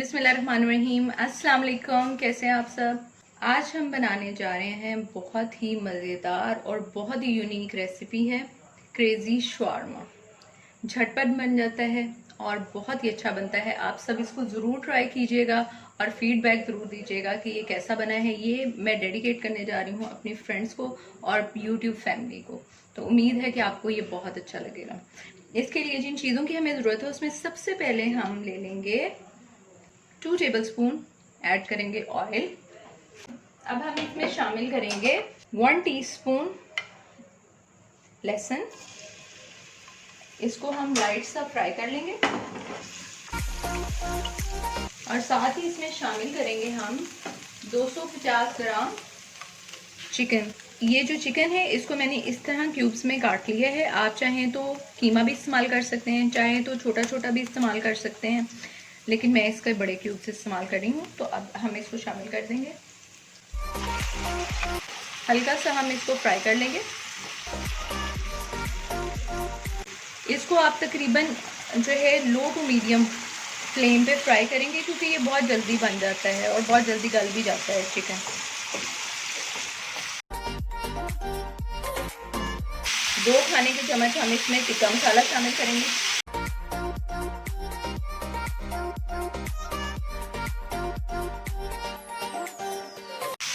बिस्मिल्लाहिर्रहमानिर्रहीम। अस्सलाम वालेकुम, कैसे हैं आप सब। आज हम बनाने जा रहे हैं बहुत ही मज़ेदार और बहुत ही यूनिक रेसिपी है क्रेज़ी शवारमा। झटपट बन जाता है और बहुत ही अच्छा बनता है। आप सब इसको ज़रूर ट्राई कीजिएगा और फीडबैक ज़रूर दीजिएगा कि ये कैसा बना है। ये मैं डेडिकेट करने जा रही हूँ अपनी फ्रेंड्स को और यूट्यूब फैमिली को, तो उम्मीद है कि आपको ये बहुत अच्छा लगेगा। इसके लिए जिन चीज़ों की हमें ज़रूरत है उसमें सबसे पहले हम ले लेंगे 2 टेबलस्पून ऐड करेंगे ऑयल। अब हम इसमें शामिल करेंगे 1 टीस्पून लहसुन। इसको हम लाइट सा फ्राई कर लेंगे और साथ ही इसमें शामिल करेंगे हम 250 ग्राम चिकन। ये जो चिकन है इसको मैंने इस तरह क्यूब्स में काट लिया है। आप चाहें तो कीमा भी इस्तेमाल कर सकते हैं, चाहे तो छोटा छोटा भी इस्तेमाल कर सकते हैं, लेकिन मैं इसके बड़े क्यूब से इस्तेमाल कर रही हूँ। तो अब हम इसको शामिल कर देंगे। हल्का सा हम इसको फ्राई कर लेंगे। इसको आप तकरीबन जो है लो टू मीडियम फ्लेम पे फ्राई करेंगे, क्योंकि ये बहुत जल्दी बन जाता है और बहुत जल्दी गल भी जाता है चिकन। 2 खाने के चम्मच हम इसमें टिक्का मसाला शामिल करेंगे।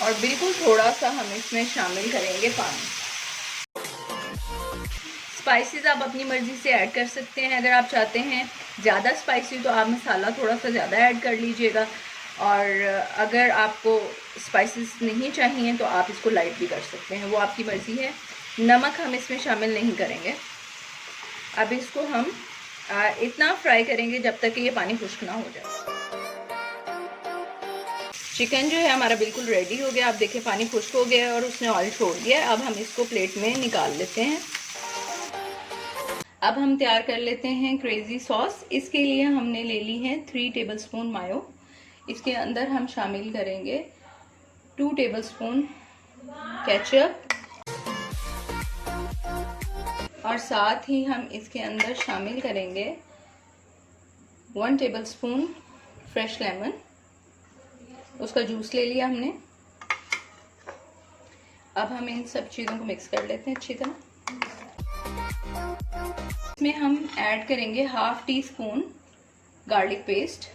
और बिल्कुल थोड़ा सा हम इसमें शामिल करेंगे पानी। स्पाइसेस आप अपनी मर्जी से ऐड कर सकते हैं। अगर आप चाहते हैं ज़्यादा स्पाइसी तो आप मसाला थोड़ा सा ज़्यादा ऐड कर लीजिएगा, और अगर आपको स्पाइसेस नहीं चाहिए तो आप इसको लाइट भी कर सकते हैं, वो आपकी मर्ज़ी है। नमक हम इसमें शामिल नहीं करेंगे। अब इसको हम इतना फ्राई करेंगे जब तक कि ये पानी खुश्क ना हो जाए। चिकन जो है हमारा बिल्कुल रेडी हो गया। आप देखिए पानी खुश्क हो गया और उसने ऑयल छोड़ दिया। अब हम इसको प्लेट में निकाल लेते हैं। अब हम तैयार कर लेते हैं क्रेज़ी सॉस। इसके लिए हमने ले ली है 3 टेबलस्पून मायो। इसके अंदर हम शामिल करेंगे 2 टेबलस्पून केचप, और साथ ही हम इसके अंदर शामिल करेंगे 1 टेबलस्पून फ्रेश लेमन। उसका जूस ले लिया हमने। अब हम इन सब चीज़ों को मिक्स कर लेते हैं अच्छी तरह। इसमें हम ऐड करेंगे 1/2 टीस्पून गार्लिक पेस्ट।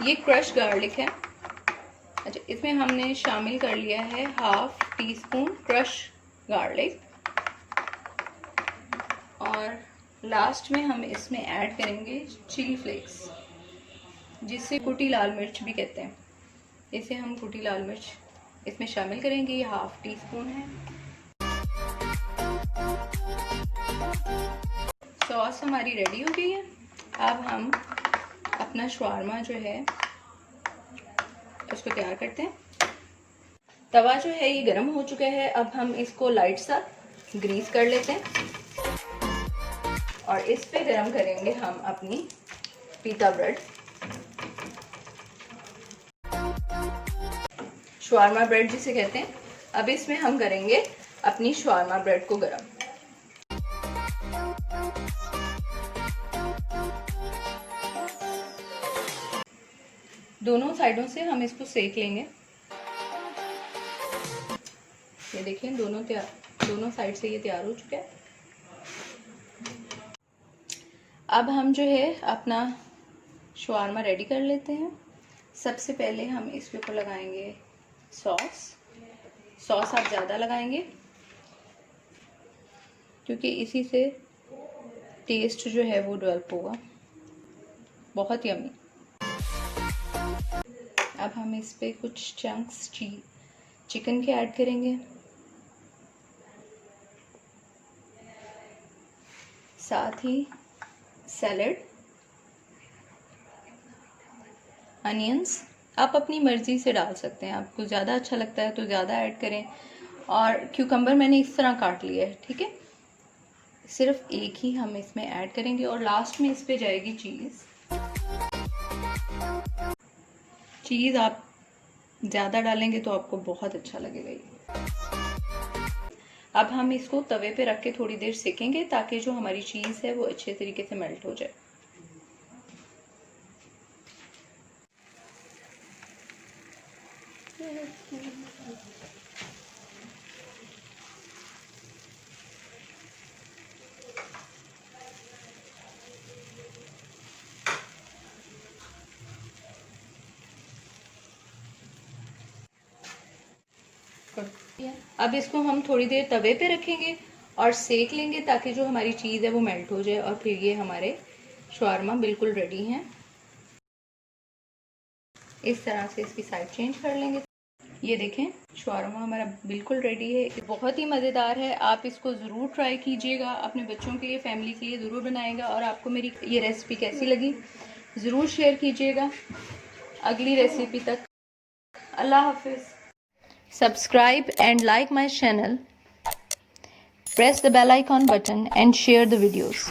ये क्रश गार्लिक है। अच्छा, इसमें हमने शामिल कर लिया है 1/2 टीस्पून क्रश गार्लिक। और लास्ट में हम इसमें ऐड करेंगे चिली फ्लेक्स, जिसे कुटी लाल मिर्च भी कहते हैं। इसे हम कुटी लाल मिर्च इसमें शामिल करेंगे। ये 1/2 टीस्पून है। सॉस हमारी रेडी हो गई है। अब हम अपना शवारमा जो है उसको तैयार करते हैं। तवा जो है ये गर्म हो चुका है। अब हम इसको लाइट सा ग्रीस कर लेते हैं और इस पे गरम करेंगे हम अपनी पीटा ब्रेड। शवारमा ब्रेड जिसे कहते हैं। अब इसमें हम करेंगे अपनी शवारमा ब्रेड को गरम। दोनों साइडों से हम इसको सेक लेंगे। ये देखिए दोनों साइड से ये तैयार हो चुका है। अब हम जो है अपना शवारमा रेडी कर लेते हैं। सबसे पहले हम इसके ऊपर लगाएंगे सॉस आप ज़्यादा लगाएंगे, क्योंकि इसी से टेस्ट जो है वो डेवलप होगा। बहुत यम्मी। अब हम इस पे कुछ चंक्स चिकन के ऐड करेंगे। साथ ही सैलेड, अनियंस आप अपनी मर्ज़ी से डाल सकते हैं। आपको ज़्यादा अच्छा लगता है तो ज़्यादा ऐड करें। और क्यूकम्बर मैंने इस तरह काट लिया है, ठीक है। सिर्फ एक ही हम इसमें ऐड करेंगे और लास्ट में इस पे जाएगी चीज़ आप ज़्यादा डालेंगे तो आपको बहुत अच्छा लगेगा ये। अब हम इसको तवे पे रख के थोड़ी देर सेकेंगे, ताकि जो हमारी चीज़ है वो अच्छे तरीके से मेल्ट हो जाए। अब इसको हम थोड़ी देर तवे पे रखेंगे और सेक लेंगे ताकि जो हमारी चीज़ है वो मेल्ट हो जाए और फिर ये हमारे शवारमा बिल्कुल रेडी हैं। इस तरह से इसकी साइड चेंज कर लेंगे। ये देखें शवारमा हमारा बिल्कुल रेडी है, बहुत ही मज़ेदार है। आप इसको ज़रूर ट्राई कीजिएगा, अपने बच्चों के लिए, फैमिली के लिए ज़रूर बनाएगा। और आपको मेरी ये रेसिपी कैसी लगी ज़रूर शेयर कीजिएगा। अगली रेसिपी तक अल्लाह हाफिज़। Subscribe and like my channel. Press the bell icon button and share the videos.